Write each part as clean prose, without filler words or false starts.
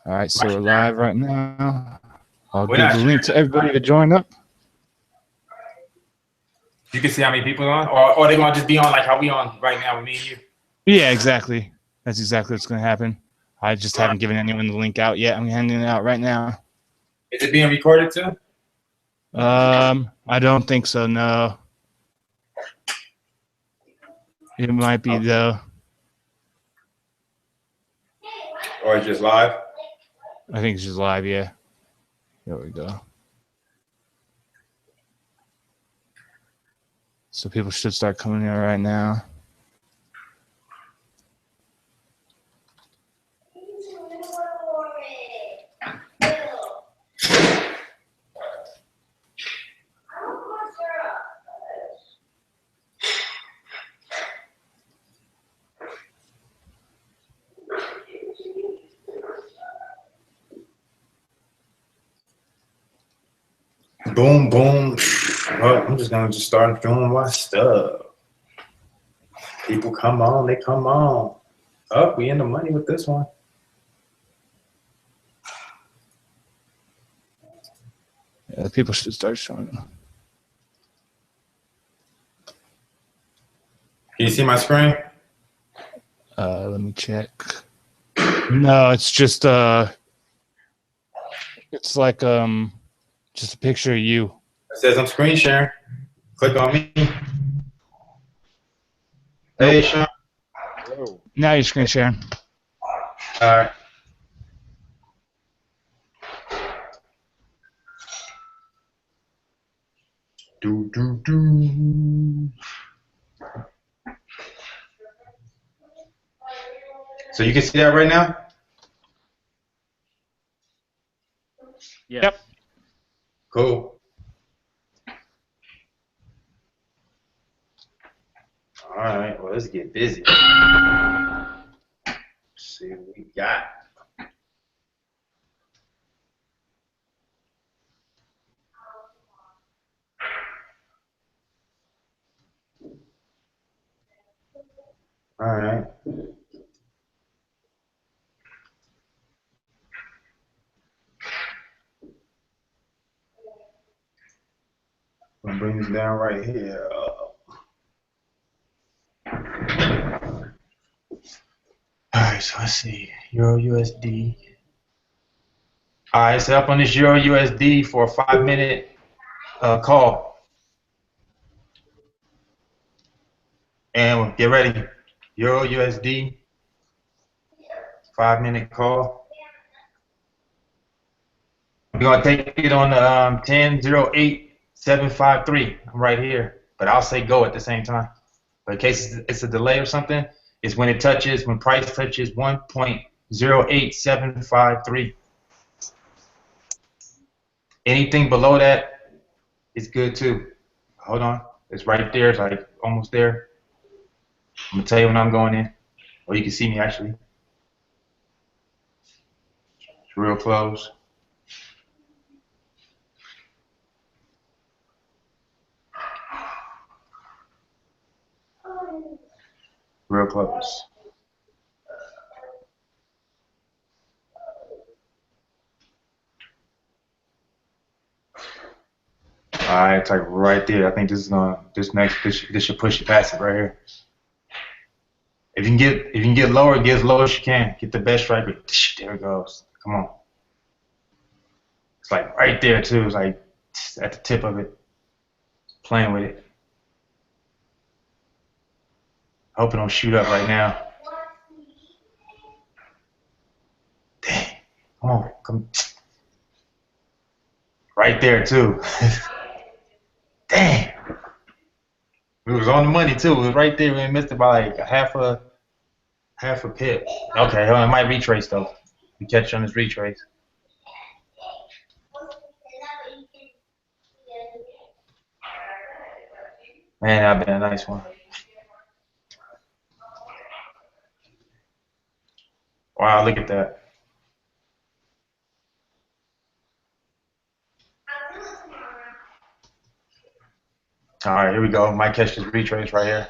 All right, so we're live right now. I'll We're give not the sure. link to everybody to join up. You can see how many people on, or they're gonna just be on like how we on right now with me and you. Yeah, exactly. That's exactly what's going to happen. I just haven't given anyone the link out yet. I'm handing it out right now. Is it being recorded too? I don't think so. No, it might be though. Or it's just live? I think it's just live. Yeah. There we go. So people should start coming in right now. Boom, boom. Well, I'm just gonna start doing my stuff. People come on, they come on. Oh, we in the money with this one. Yeah, people should start showing up. Can you see my screen? Let me check. No, it's just it's like just a picture of you. It says I'm screen sharing. Click on me. Nope. Hey, Sean. Hello. Now you're screen sharing. All right. Do. So you can see that right now? Yes. Yep. Cool. All right, well, let's get busy. Let's see what we got. All right. I'm gonna bring this down right here. All right, so let's see. Euro USD. All right, set up on this Euro USD for a 5-minute call. And get ready. Euro USD, 5-minute call. We're gonna take it on the 10-08-753. I'm right here, but I'll say go at the same time. But in case it's a delay or something, it's when price touches 1.08753. Anything below that is good too. Hold on, it's right there. It's like almost there. I'm gonna tell you when I'm going in, or you can see me actually. It's real close. Real close. All right, it's like right there. I think this should push it past it right here. If you can get lower, get as low as you can. Get the best strike rate. There it goes. Come on. It's like right there too. It's like at the tip of it. Playing with it. I hope it don't shoot up right now. Dang. Come on. Come. Right there too. Dang. It was on the money too. It was right there. We missed it by like half a pip. Okay, hold on. It might retrace though. We catch on this retrace. Man, that'd been a nice one. Wow, look at that. All right, here we go. Might catch this retrace right here.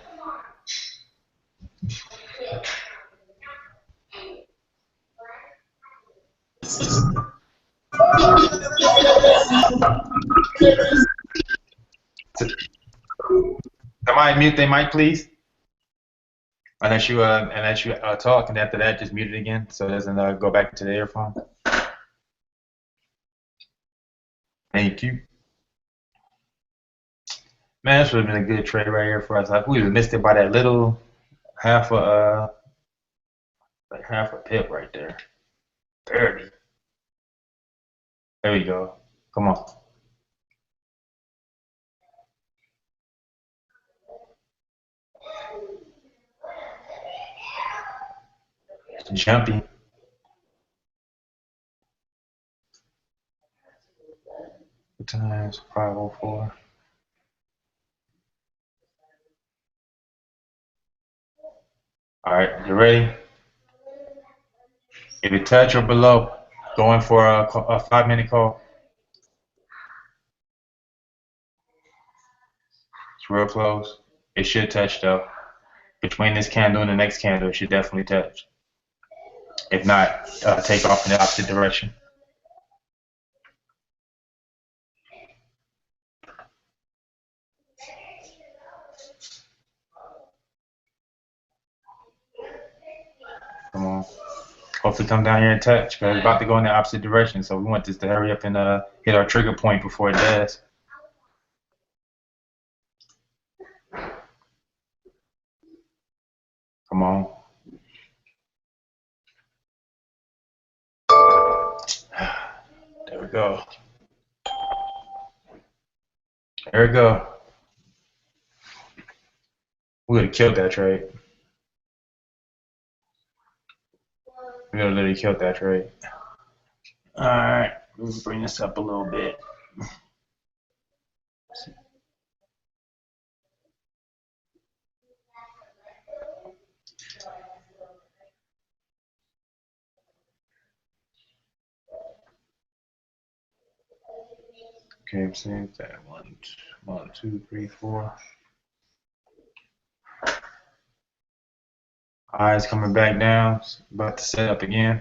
Somebody mute their mic, please. Unless you talk, and after that, just mute it again so it doesn't go back to the earphone. Thank you. Man, this would have been a good trade right here for us. Like we would have missed it by that little half a pip right there. 30. There we go. Come on. Jumpy. What time is 5:04? All right, you ready? If it touch or below, going for a 5-minute call. It's real close. It should touch though. Between this candle and the next candle, it should definitely touch. If not, take off in the opposite direction. Come on. Hopefully come down here and touch because it's about to go in the opposite direction. So we want this to hurry up and hit our trigger point before it does. Come on. There we go. There we go. We would have killed that trade. We would have literally killed that trade. All right. Let's bring this up a little bit. Okay, save that. 1, 2, 3, 4. Eyes coming back down. About to set up again.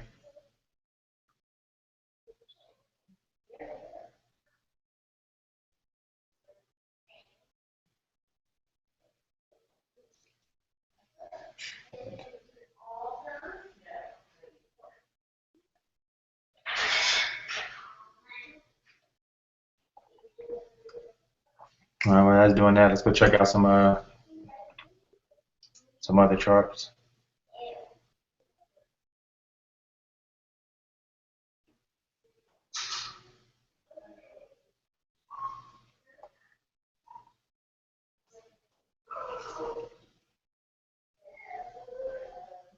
All right, while I was doing that, let's go check out some other charts.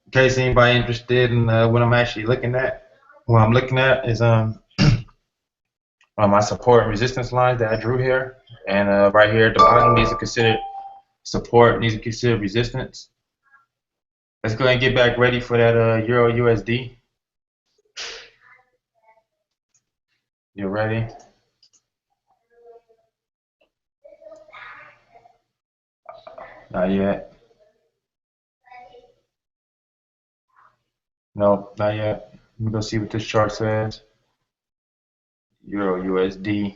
In case anybody interested in what I'm actually looking at, what I'm looking at is my support and resistance lines that I drew here, and right here at the bottom, these are considered support, these are considered resistance. Let's go ahead and get back ready for that Euro USD. You ready? Not yet. Nope, not yet. Let me go see what this chart says. Euro USD.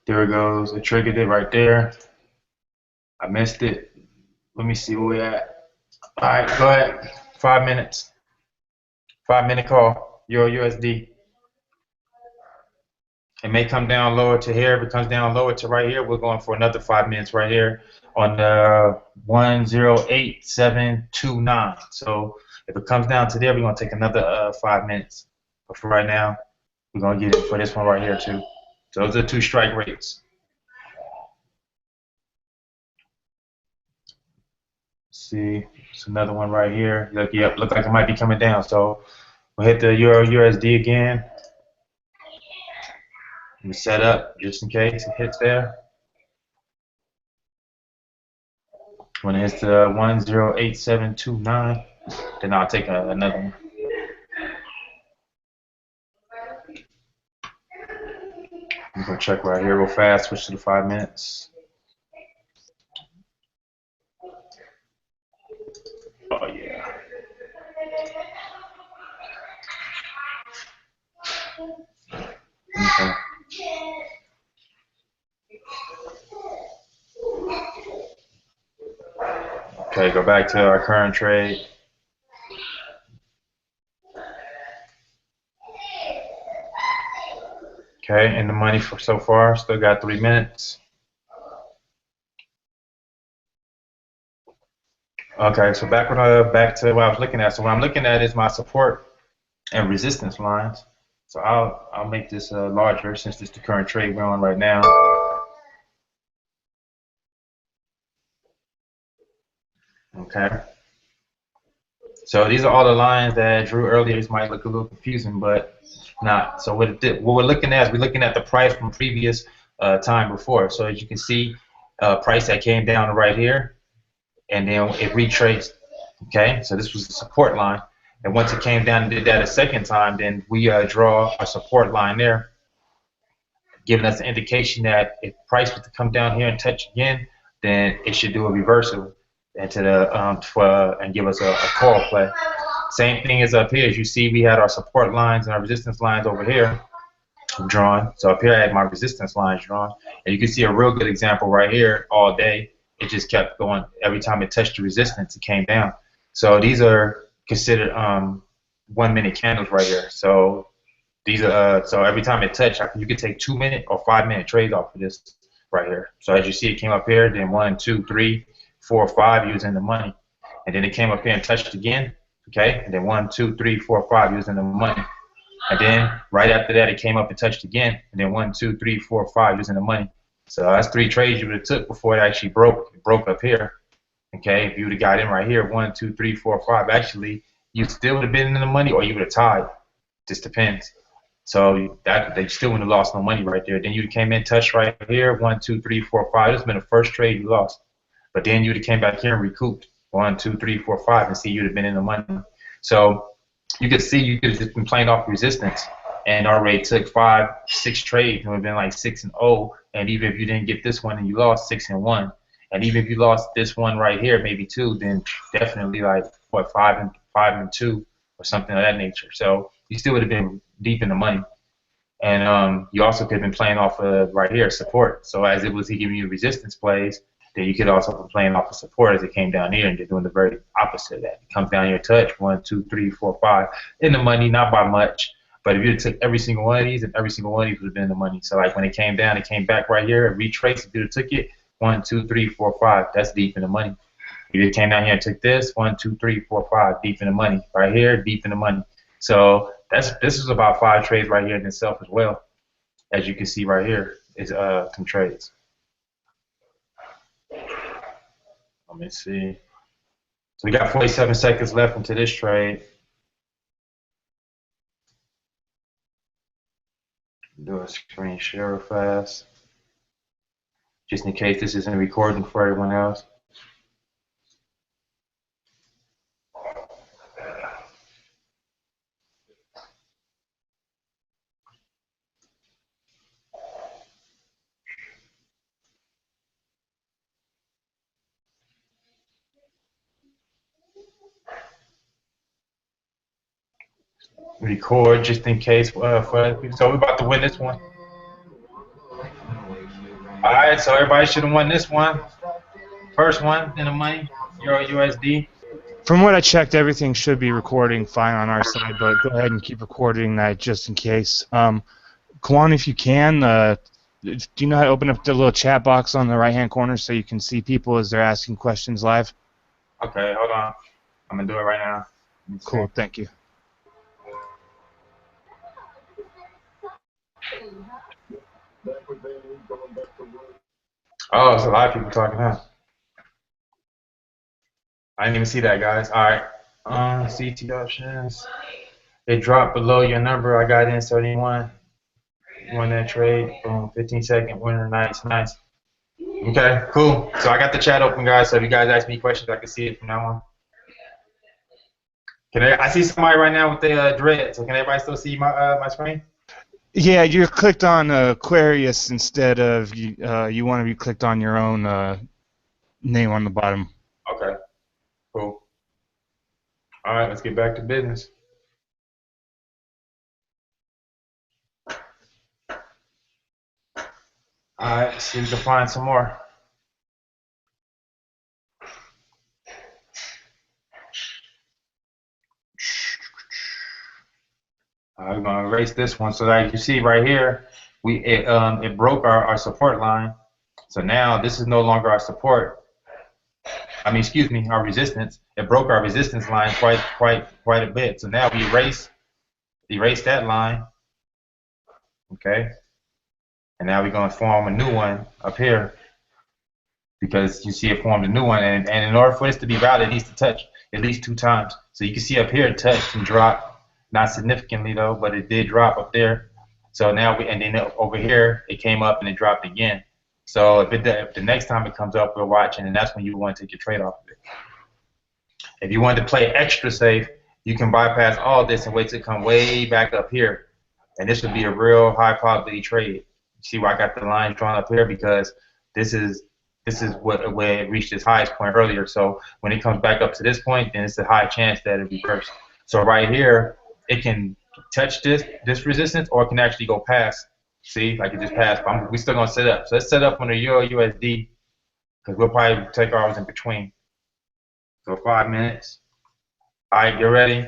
There it goes. It triggered it right there. I missed it. Let me see where we're at. All right, go ahead. 5 minutes. 5-minute call. Euro USD. It may come down lower to here. If it comes down lower to right here, we're going for another 5 minutes right here on the 108729. So if it comes down to there, we're going to take another 5 minutes. But for right now, we're going to get it for this one right here too. So those are 2 strike rates. See, it's another one right here. Look, yep, look like it might be coming down. So we'll hit the Euro USD again. And set up just in case it hits there. When it hits the 108729, then I'll take another one. I'm gonna check right here real fast. Switch to the 5 minutes. Oh yeah. Okay, go back to our current trade. Okay, in the money for so far, still got 3 minutes. Okay, so back to what I was looking at. So what I'm looking at is my support and resistance lines. So I'll make this larger since this is the current trade we're on right now. Okay. So these are all the lines that I drew earlier. This might look a little confusing, but not. So what we're looking at is we're looking at the price from previous time before. So as you can see, price that came down right here, and then it retraced. Okay, so this was the support line, and once it came down and did that a second time, then we draw a support line there, giving us an indication that if price was to come down here and touch again, then it should do a reversal into the and give us a call play. Same thing as up here. As you see, we had our support lines and our resistance lines over here drawn. So up here I had my resistance lines drawn, and you can see a real good example right here all day. It just kept going. Every time it touched the resistance, it came down. So these are considered 1 minute candles right here. So these are so every time it touched, you could take 2 minute or 5 minute trades off of this right here. So as you see, it came up here, then 1, 2, 3, 4, 5 using the money, and then it came up here and touched again. Okay, and then 1, 2, 3, 4, 5 using the money. And then right after that, it came up and touched again. And then 1, 2, 3, 4, 5 using the money. So that's 3 trades you would have took before it actually broke. It broke up here. Okay, if you would have got in right here, 1, 2, 3, 4, 5, actually, you still would have been in the money, or you would have tied. Just depends. So that they still wouldn't have lost no money right there. Then you came in, touched right here, 1, 2, 3, 4, 5. This has been the first trade you lost. But then you would have came back here and recouped 1, 2, 3, 4, 5, and see you'd have been in the money. So you could see you could have just been playing off resistance and already took 5, 6 trades. It would have been like 6-0. And even if you didn't get this one and you lost 6-1, and even if you lost this one right here, maybe 2, then definitely like what 5-2 or something of that nature. So you still would have been deep in the money. And you also could have been playing off of right here support. So as it was giving you resistance plays, then you could also be playing off of support as it came down here, and they're doing the very opposite of that. It comes down here, touch 1, 2, 3, 4, 5 in the money, not by much. But if you took every single one of these, and every single one of these would have been in the money. So like when it came down, it came back right here, it retraced. If you took it 1, 2, 3, 4, 5, that's deep in the money. If you came down here and took this 1, 2, 3, 4, 5, deep in the money. Right here, deep in the money. So this is about 5 trades right here in itself as well. As you can see right here is some trades. Let me see. So we got 47 seconds left into this trade. Do a screen share real fast, just in case this isn't recording for everyone else. Record just in case for other people. So we're about to win this one. All right, so everybody should have won this one. First one in the money, Euro USD. From what I checked, everything should be recording fine on our side, but go ahead and keep recording that just in case. Caujuan, if you can, do you know how to open up the little chat box on the right-hand corner so you can see people as they're asking questions live? Okay, hold on. I'm going to do it right now. Cool, thank you. Oh, there's a lot of people talking now. I didn't even see that, guys. All right. CT options. It dropped below your number. I got in 71. Won that trade. Boom. 15-second winner. Nice, nice. Okay, cool. So I got the chat open, guys. So if you guys ask me questions, I can see it from now on. I see somebody right now with the dread. So can everybody still see my screen? Yeah, you clicked on Aquarius instead of you want to be clicked on your own name on the bottom. Okay, cool. All right, let's get back to business. All right, let's see if we can find some more. I'm gonna erase this one. So like you see right here, it broke our support line. So now this is no longer our support. I mean, excuse me, our resistance. It broke our resistance line quite a bit. So now we erase that line, okay? And now we're gonna form a new one up here because you see it formed a new one. And in order for this to be valid, it needs to touch at least 2 times. So you can see up here it touched and dropped, not significantly though, but it did drop up there. So now and then over here it came up and it dropped again. So if the next time it comes up, we're watching, and that's when you want to take your trade off of it. If you want to play extra safe, you can bypass all this and wait to come way back up here. And this would be a real high probability trade. You see why I got the line drawn up here? Because this is where it reached its highest point earlier. So when it comes back up to this point, then it's a high chance that it reverses. So right here, it can touch this resistance, or it can actually go past. See, like it just passed. But we're still gonna set up. So let's set up on the Euro USD because we'll probably take ours in between. So 5 minutes. All right, get ready.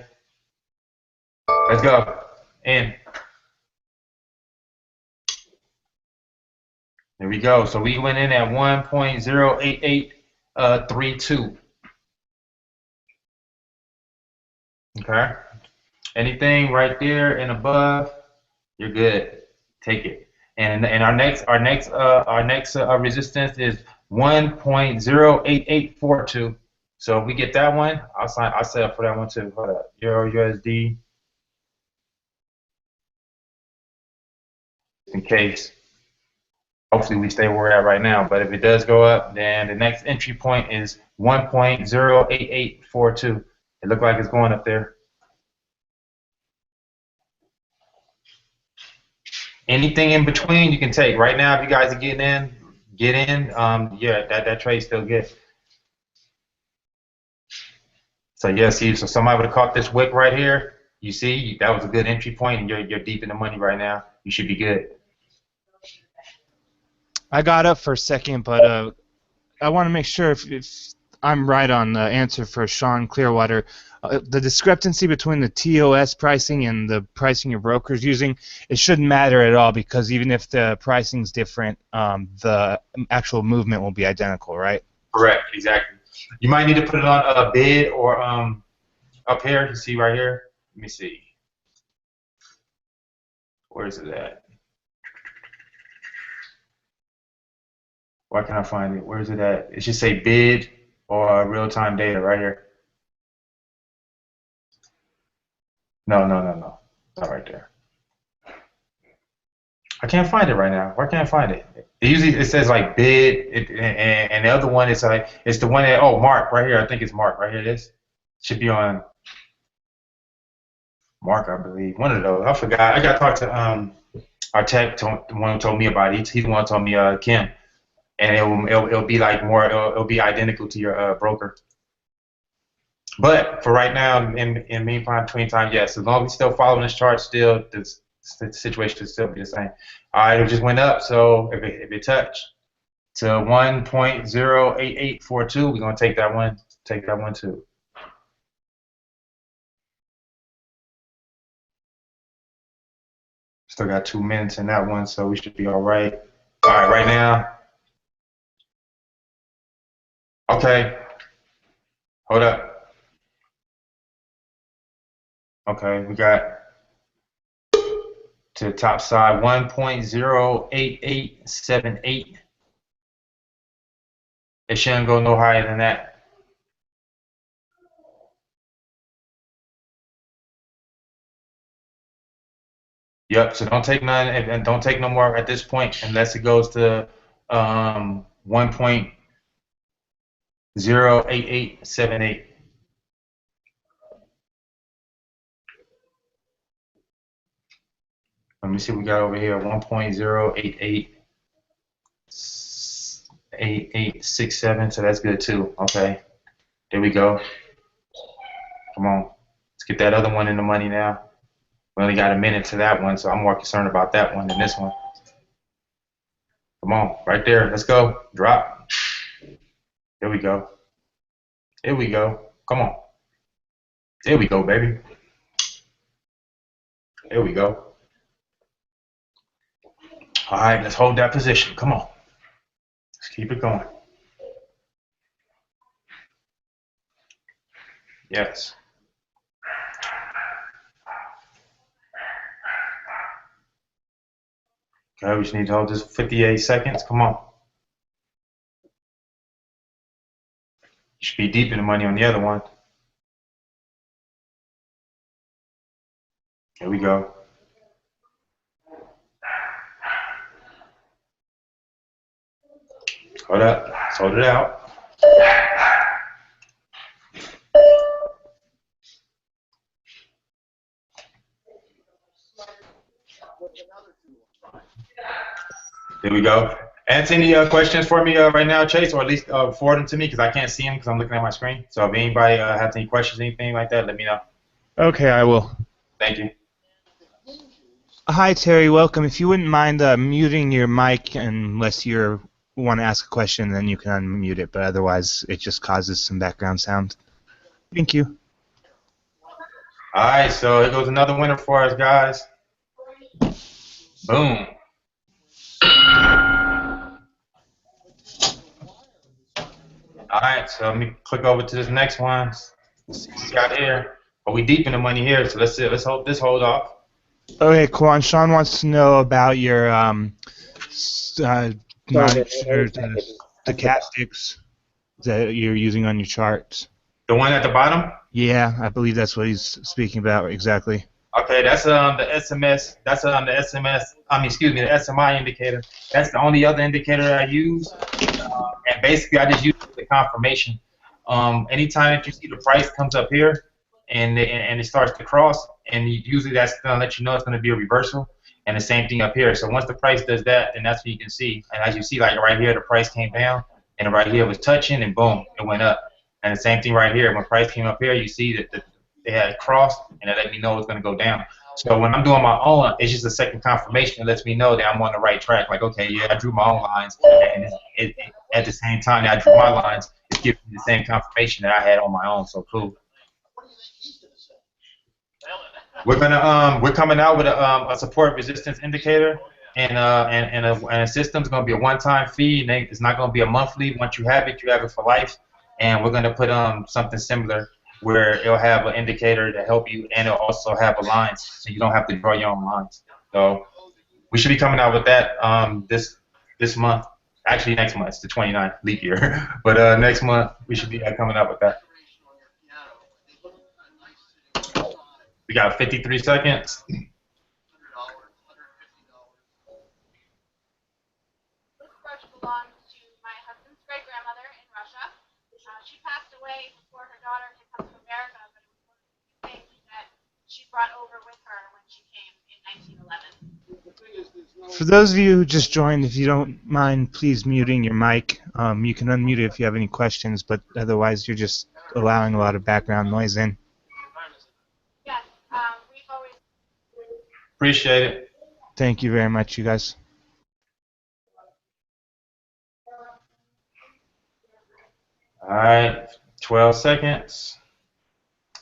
Let's go. In. There we go. So we went in at 1.08832. Okay. Anything right there and above, you're good. Take it. And our next resistance is 1.08842. So if we get that one, I'll set up for that one too. Hold up. Euro USD. In case. Hopefully we stay where we're at right now. But if it does go up, then the next entry point is 1.08842. It looked like it's going up there. Anything in between you can take. Right now, if you guys are getting in, get in. Yeah, that trade's still good. So yeah, see, so somebody would have caught this wick right here. You see, that was a good entry point, and you're deep in the money right now. You should be good. I got up for a second, but I want to make sure if I'm right on the answer for Sean Clearwater. The discrepancy between the TOS pricing and the pricing your broker's using, it shouldn't matter at all because even if the pricing's different, the actual movement will be identical, right? Correct, exactly. You might need to put it on a bid or up here. You see right here? Let me see. Where is it at? Why can't I find it? Where is it at? It should say bid or real-time data right here. No. Not right there. I can't find it right now. Where can I find it? It says like bid, and the other one is like it's the one that Mark right here. I think it's Mark right here. This should be on Mark, I believe. One of those. I forgot. I got to talk to our tech, the one who told me about it. He's the one who told me Kim, and it'll be like more. It'll be identical to your broker. But for right now, in meantime, between time, yes. As long as we still following this chart, still the situation should still be the same. All right, it just went up. So if it touched to 1.08842, we're gonna take that one. Take that one too. Still got 2 minutes in that one, so we should be all right. All right, right now. Okay. Hold up. Okay, we got to the top side 1.08878. It shouldn't go no higher than that. Yep, so don't take none and don't take no more at this point unless it goes to 1.08878. Let me see what we got over here. 1.0888867. So that's good too. Okay. There we go. Come on. Let's get that other one in the money now. We only got a minute to that one, so I'm more concerned about that one than this one. Come on. Right there. Let's go. Drop. There we go. Here we go. Come on. There we go, baby. There we go. All right, let's hold that position. Come on. Let's keep it going. Yes. Okay, we just need to hold this 58 seconds. Come on. You should be deep in the money on the other one. Here we go. Hold up. Let's hold it out. There we go. Answer any questions for me right now, Chase, or at least forward them to me because I can't see them because I'm looking at my screen. So if anybody has any questions, anything like that, let me know. Okay, I will. Thank you. Hi, Terry. Welcome. If you wouldn't mind muting your mic unless you want to ask a question, then you can unmute it. But otherwise, it just causes some background sound. Thank you. All right, so here goes another winner for us, guys. Boom. All right, so let me click over to this next one. Let's see what we got here. But we deep in the money here, so let's see. Let's hold this hold off. Okay, Caujuan. Sean wants to know about your stochastics that you're using on your charts. The one at the bottom? Yeah, I believe that's what he's speaking about exactly. Okay, that's the SMS. That's the SMS. Excuse me, the SMI indicator. That's the only other indicator that I use. And basically, I just use the confirmation. Anytime that you see the price comes up here and it starts to cross, and usually that's gonna let you know it's gonna be a reversal. And the same thing up here. So once the price does that, then that's what you can see. And as you see, like right here, the price came down, and right here was touching, and boom, it went up. And the same thing right here. When price came up here, you see that they had crossed, and it let me know it's going to go down. So when I'm doing my own, it's just a second confirmation. It lets me know that I'm on the right track. Like, okay, yeah, I drew my own lines, and at the same time that I drew my lines, it gives me the same confirmation that I had on my own. So cool. We're coming out with a support resistance indicator, and a system's going to be a one-time fee, and it's not going to be a monthly. Once you have it for life. And we're going to put something similar where it'll have an indicator to help you, and it'll also have a lines, so you don't have to draw your own lines. So we should be coming out with that this month. Actually, next month. It's the 29th, leap year. But next month, we should be coming out with that. We got 53 seconds. She passed away before her daughter could come to America, but it was one of the things that she brought over with her when she came in 1911. For those of you who just joined, if you don't mind, please muting your mic. You can unmute it if you have any questions, but otherwise you're just allowing a lot of background noise in. Yes, we've always... Appreciate it. Thank you very much, you guys. All right, 12 seconds.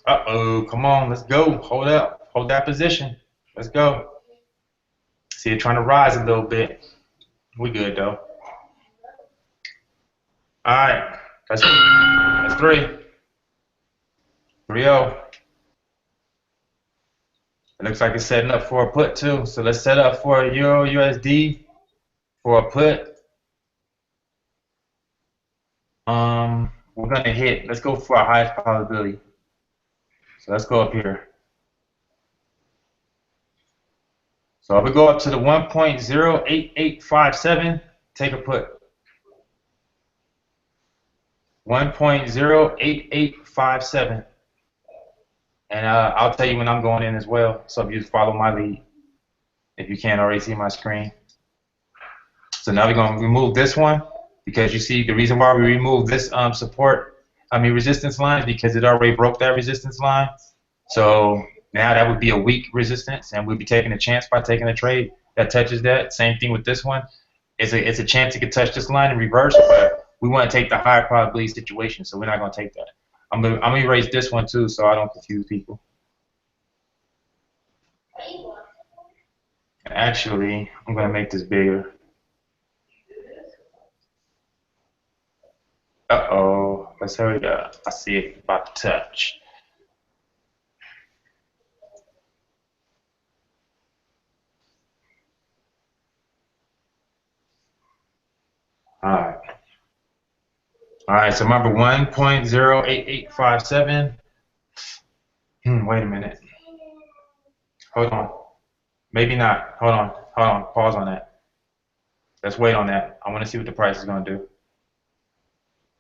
Uh-oh, come on, let's go. Hold up, hold that position. Let's go. See it trying to rise a little bit. We good, though. All right, that's 3. 3-0. It looks like it's setting up for a put, too. So let's set up for a Euro USD for a put. We're gonna hit. Let's go for our highest probability. So let's go up here. So if we go up to the 1.08857, take a put. 1.08857. And I'll tell you when I'm going in as well. So if you just follow my lead, if you can't already see my screen. So now we're gonna remove this one. Because you see, the reason why we removed this resistance line is because it already broke that resistance line. So now that would be a weak resistance, and we'd be taking a chance by taking a trade that touches that. Same thing with this one. It's a chance it could touch this line in reverse, but we want to take the higher probability situation, so we're not going to take that. I'm gonna erase this one too, so I don't confuse people. Actually, I'm gonna make this bigger. Uh-oh. Let's hurry up. I see it about to touch. All right. All right. So remember 1.08857. Wait a minute. Hold on. Maybe not. Hold on. Hold on. Pause on that. Let's wait on that. I want to see what the price is gonna do.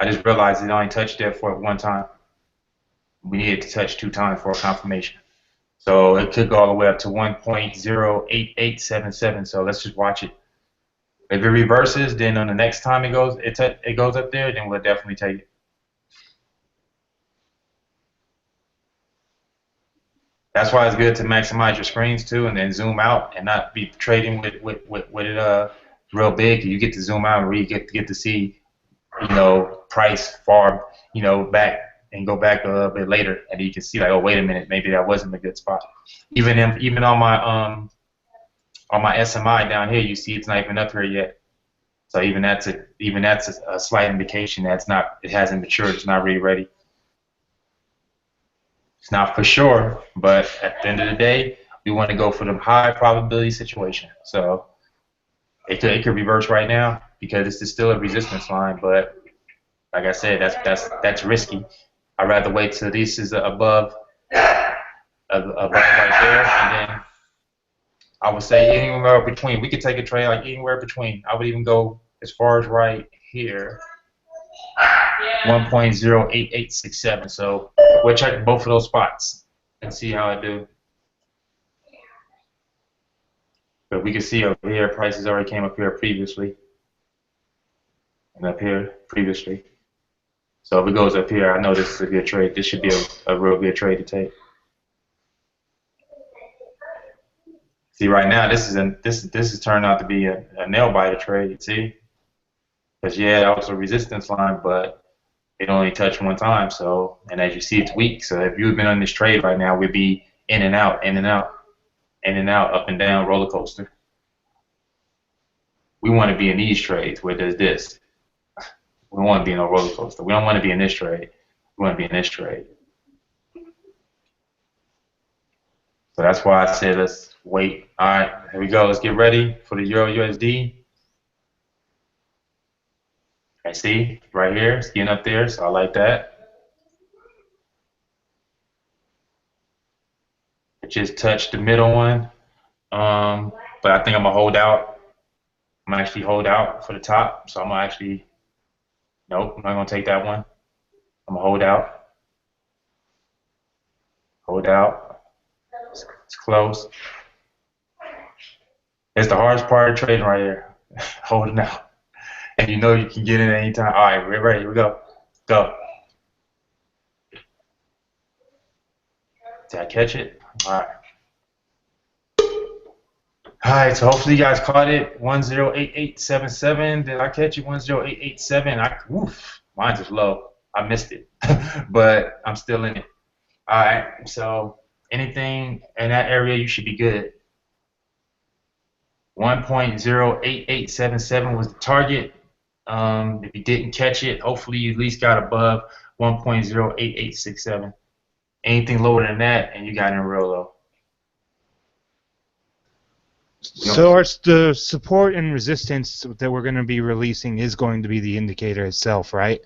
I just realized it only touched there for one time. We needed to touch 2 times for a confirmation. So it could go all the way up to 1.08877. So let's just watch it. If it reverses, then on the next time it goes up there, then we'll definitely take it. That's why it's good to maximize your screens too, and then zoom out and not be trading with it real big. You get to zoom out and really get to see, price far, back and go back a little bit later, and you can see like, oh, wait a minute, maybe that wasn't a good spot. Even on my SMI down here, you see it's not even up here yet. So even that's a slight indication that it hasn't matured. It's not really ready. It's not for sure, but at the end of the day, we want to go for the high probability situation. So it could reverse right now because this is still a resistance line, but like I said, that's risky. I'd rather wait till this is above right there, and then I would say anywhere between. We could take a trade like anywhere between. I would even go as far as right here, 1.08867. So we'll check both of those spots and see how I do. But we can see over here, prices already came up here previously, and up here previously. So if it goes up here, I know this is a good trade. This should be a real good trade to take. See, right now this is turned out to be a nail biter trade. See, because yeah, that was a resistance line, but it only touched one time. So, and as you see, it's weak. So if you had been on this trade right now, we'd be in and out, in and out, in and out, up and down, roller coaster. We want to be in these trades where there's this. We want to be in a roller coaster. We don't want to be in this trade. We want to be in this trade. So that's why I said let's wait. All right, here we go. Let's get ready for the Euro USD. I see right here, it's getting up there, so I like that. It just touched the middle one, but I think I'm gonna hold out. I'm gonna actually hold out for the top, so I'm gonna actually. Nope, I'm not gonna take that one. I'm gonna hold out. Hold out. It's close. It's the hardest part of trading right here. Holding out. And you know you can get in at any time. All right, we're ready. Here we go. Go. Did I catch it? All right. All right, so hopefully you guys caught it. 108877. Did I catch it? 108887. Oof, mine's is low. I missed it, but I'm still in it. All right, so anything in that area, you should be good. 1.08877 was the target. If you didn't catch it, hopefully you at least got above 1.08867. Anything lower than that, and you got in real low. So the support and resistance that we're going to be releasing is going to be the indicator itself, right?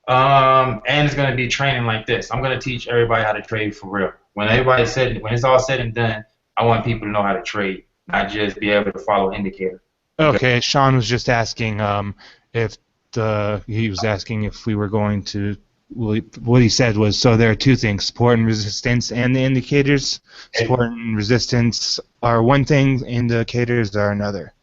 And it's going to be training like this. I'm going to teach everybody how to trade for real. When it's all said and done, I want people to know how to trade, not just be able to follow indicator. Okay, Sean was just asking if we were going to. What he said was, so there are two things: support and resistance, and the indicators. Support and resistance are one thing; indicators are another.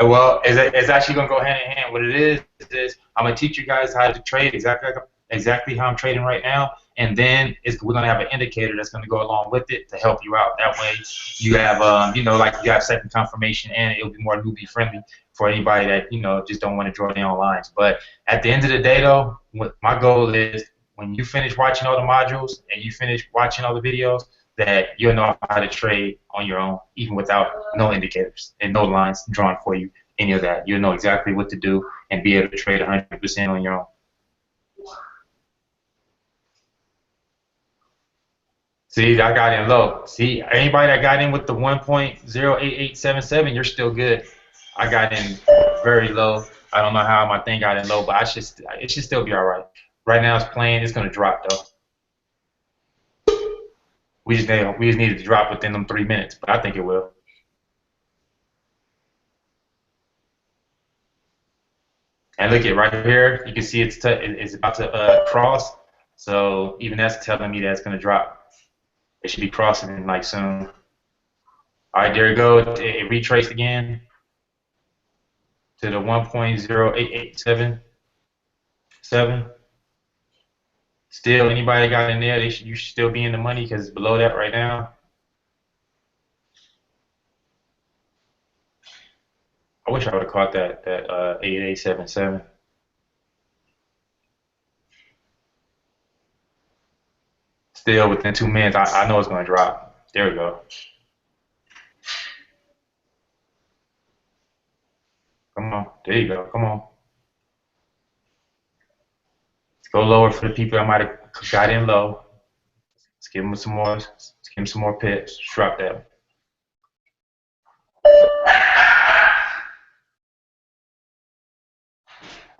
Well, it's actually going to go hand in hand. What it is I'm going to teach you guys how to trade exactly how I'm trading right now, and then we're going to have an indicator that's going to go along with it to help you out. That way, you have like you have second confirmation, and it'll be more newbie friendly for anybody that just don't want to draw their own lines. But at the end of the day, though, my goal is when you finish watching all the modules and you finish watching all the videos, that you'll know how to trade on your own, even without no indicators and no lines drawn for you, any of that. You'll know exactly what to do and be able to trade 100% on your own. See, I got in low. See, anybody that got in with the 1.08877, you're still good. I got in very low. I don't know how my thing got in low, but it should still be all right. Right now it's playing. It's going to drop, though. We just needed to drop within them 3 minutes, but I think it will. And look at right here, you can see it's about to cross. So even that's telling me that it's going to drop. It should be crossing in like soon. All right, there you go. It retraced again to the 1.08877. Still, anybody got in there, you should still be in the money because it's below that right now. I wish I would have caught that 8877. Still within 2 minutes, I know it's going to drop. There we go. Come on. There you go. Come on. Let's go lower for the people that might have got in low. Let's give them some more. Let's give them some more pips. Drop that.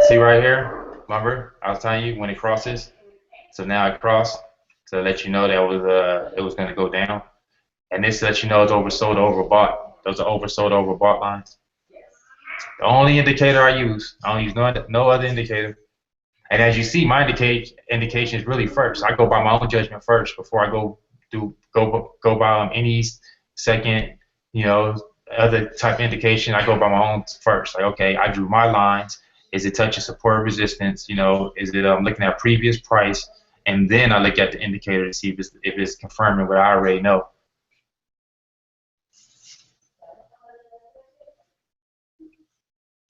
See right here? Remember, I was telling you when it crosses. So now it crossed to let you know that it was going to go down. And this lets you know it's oversold or overbought. Those are oversold or overbought lines. The only indicator I use. I don't use no other indicator. And as you see, my indication is really first. I go by my own judgment first before I go by any second, other type of indication. I go by my own first. Like, okay, I drew my lines. Is it touching support or resistance? Is it looking at previous price? And then I look at the indicator to see if it's confirming what I already know.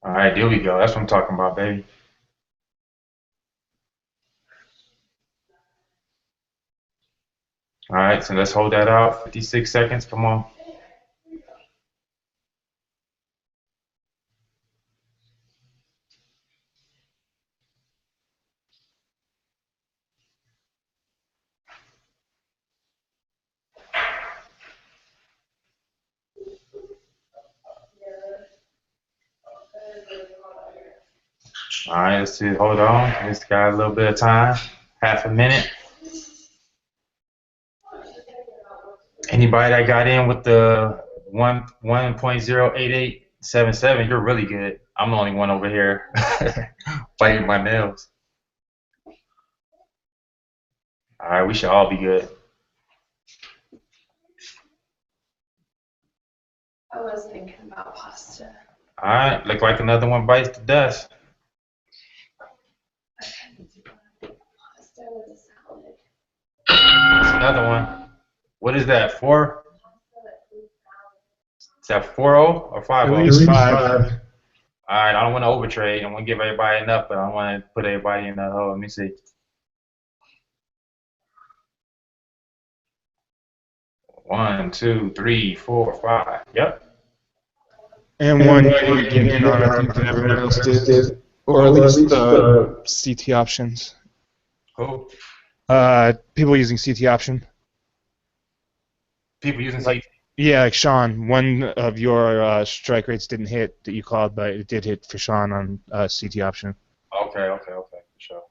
All right, there we go. That's what I'm talking about, baby. All right, so let's hold that out. 56 seconds. Come on. All right, let's see. Hold on. Just got a little bit of time. Half a minute. Anybody that got in with the 1.08877, you're really good. I'm the only one over here biting my nails. All right, we should all be good. I was thinking about pasta. All right, look like another one bites the dust. Pasta with a salad. That's another one. What is that? 4? Is that 4-0 or 5-0? At least 5. All right, I don't want to overtrade. I want to give everybody enough, but I don't want to put everybody in the hole. Let me see. One, 2, 3, 4, 5. Yep. And one you didn't get in on, I think that everyone else did. Or at least the CT options. Who? People using CT option. People using CT. Yeah, like Sean. One of your strike rates didn't hit that you called, but it did hit for Sean on CT option. Okay, for sure.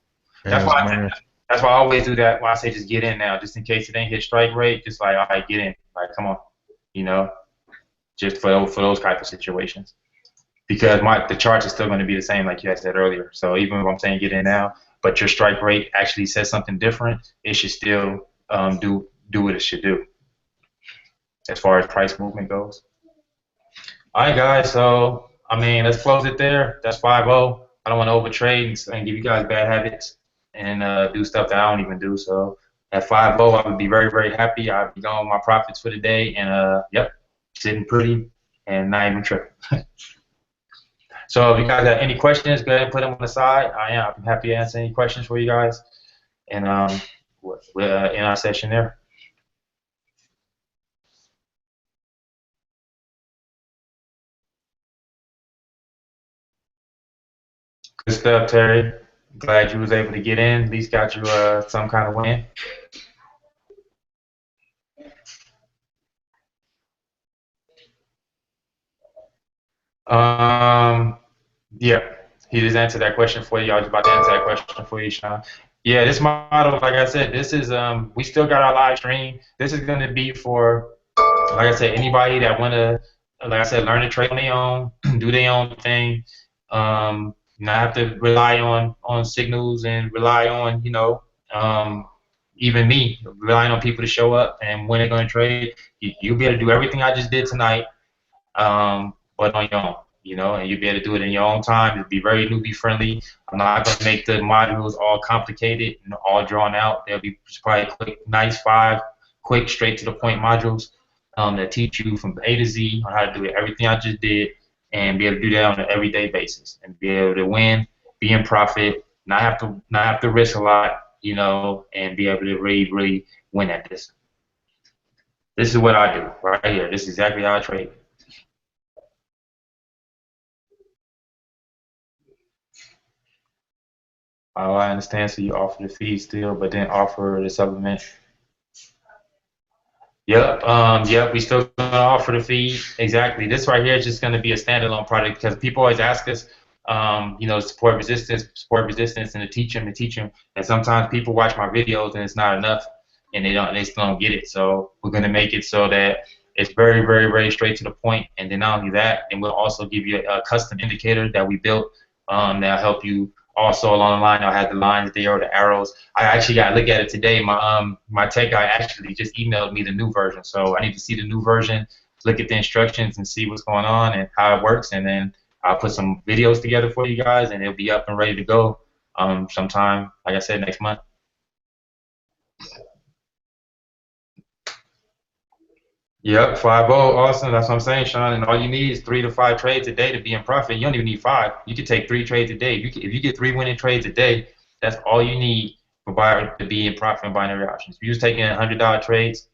Yeah, That's why I always do that when I say just get in now, just in case it ain't hit strike rate. Just like, all right, get in. Like, come on, just for those type of situations. Because the charts is still going to be the same, like you had said earlier. So even if I'm saying get in now, but your strike rate actually says something different, it should still do what it should do as far as price movement goes. All right, guys. So let's close it there. That's 5-0. I don't want to overtrade and give you guys bad habits and do stuff that I don't even do. So at 5-0, I would be very, very happy. I'd be going my profits for the day, and sitting pretty and not even tripping. So if you guys have any questions, go ahead and put them on the side. I'm happy to answer any questions for you guys, and we're in our session there. Good stuff, Terry. Glad you was able to get in. At least got you some kind of win. Um, yeah, he just answered that question for you. I was about to answer that question for you, Sean. Yeah, this model, like I said, this is we still got our live stream. This is gonna be for, like I said, anybody that wanna, like I said, learn to trade on their own, do their own thing, not have to rely on signals and rely on, even me relying on people to show up and when they're gonna trade. You'll be able to do everything I just did tonight, but on your own, and you'll be able to do it in your own time. It'll be very newbie friendly. I'm not going to make the modules all complicated and all drawn out. They'll be probably quick, nice 5 quick, straight to the point modules that teach you from A to Z on how to do it, everything I just did, and be able to do that on an everyday basis and be able to win, be in profit, not have to risk a lot, and be able to really win at this. This is what I do right here. This is exactly how I trade. Oh, I understand. So you offer the fee still, but then offer the supplement. Yep. Yep. We still gonna offer the fee. Exactly. This right here is just gonna be a standalone product because people always ask us, support resistance, and to teach them. And sometimes people watch my videos and it's not enough, and they still don't get it. So we're gonna make it so that it's very, very, very straight to the point. And then not only that, and we'll also give you a custom indicator that we built that'll help you. Also along the line, I'll have the lines there or the arrows. I actually got to look at it today. My tech guy actually just emailed me the new version, so I need to see the new version, look at the instructions, and see what's going on and how it works, and then I'll put some videos together for you guys, and it'll be up and ready to go sometime, like I said, next month. Yep, 5-0, awesome. That's what I'm saying, Sean. And all you need is 3 to 5 trades a day to be in profit. You don't even need 5. You can take 3 trades a day. If you get 3 winning trades a day, that's all you need for buyer to be in profit in binary options. If you was taking $100 trades,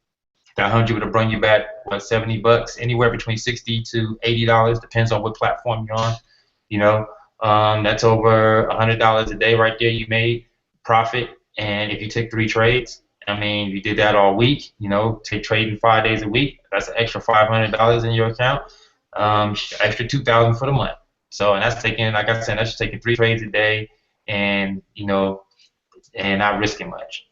that 100 would have brought you back what, $70, anywhere between $60 to $80, depends on what platform you're on. That's over $100 a day right there. You made profit, and if you take 3 trades. I mean, you did that all week, take trading 5 days a week. That's an extra $500 in your account, extra $2,000 for the month. So, and that's taking, like I said, that's just taking 3 trades a day, and and not risking much.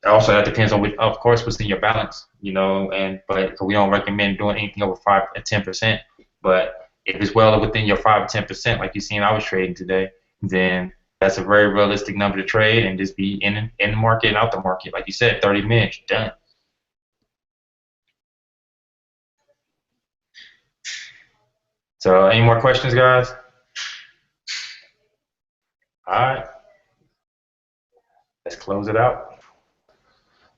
Also, that depends on, of course, what's in your balance, but we don't recommend doing anything over 5 or 10%. But if it's well within your 5 or 10%, like you seen I was trading today, then that's a very realistic number to trade and just be in the market and out the market. Like you said, 30 minutes, done. So any more questions, guys? All right. Let's close it out.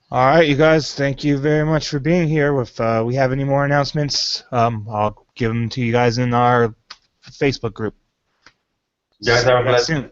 All right, you guys, thank you very much for being here. If we have any more announcements, I'll give them to you guys in our Facebook group. You guys have a blessed soon.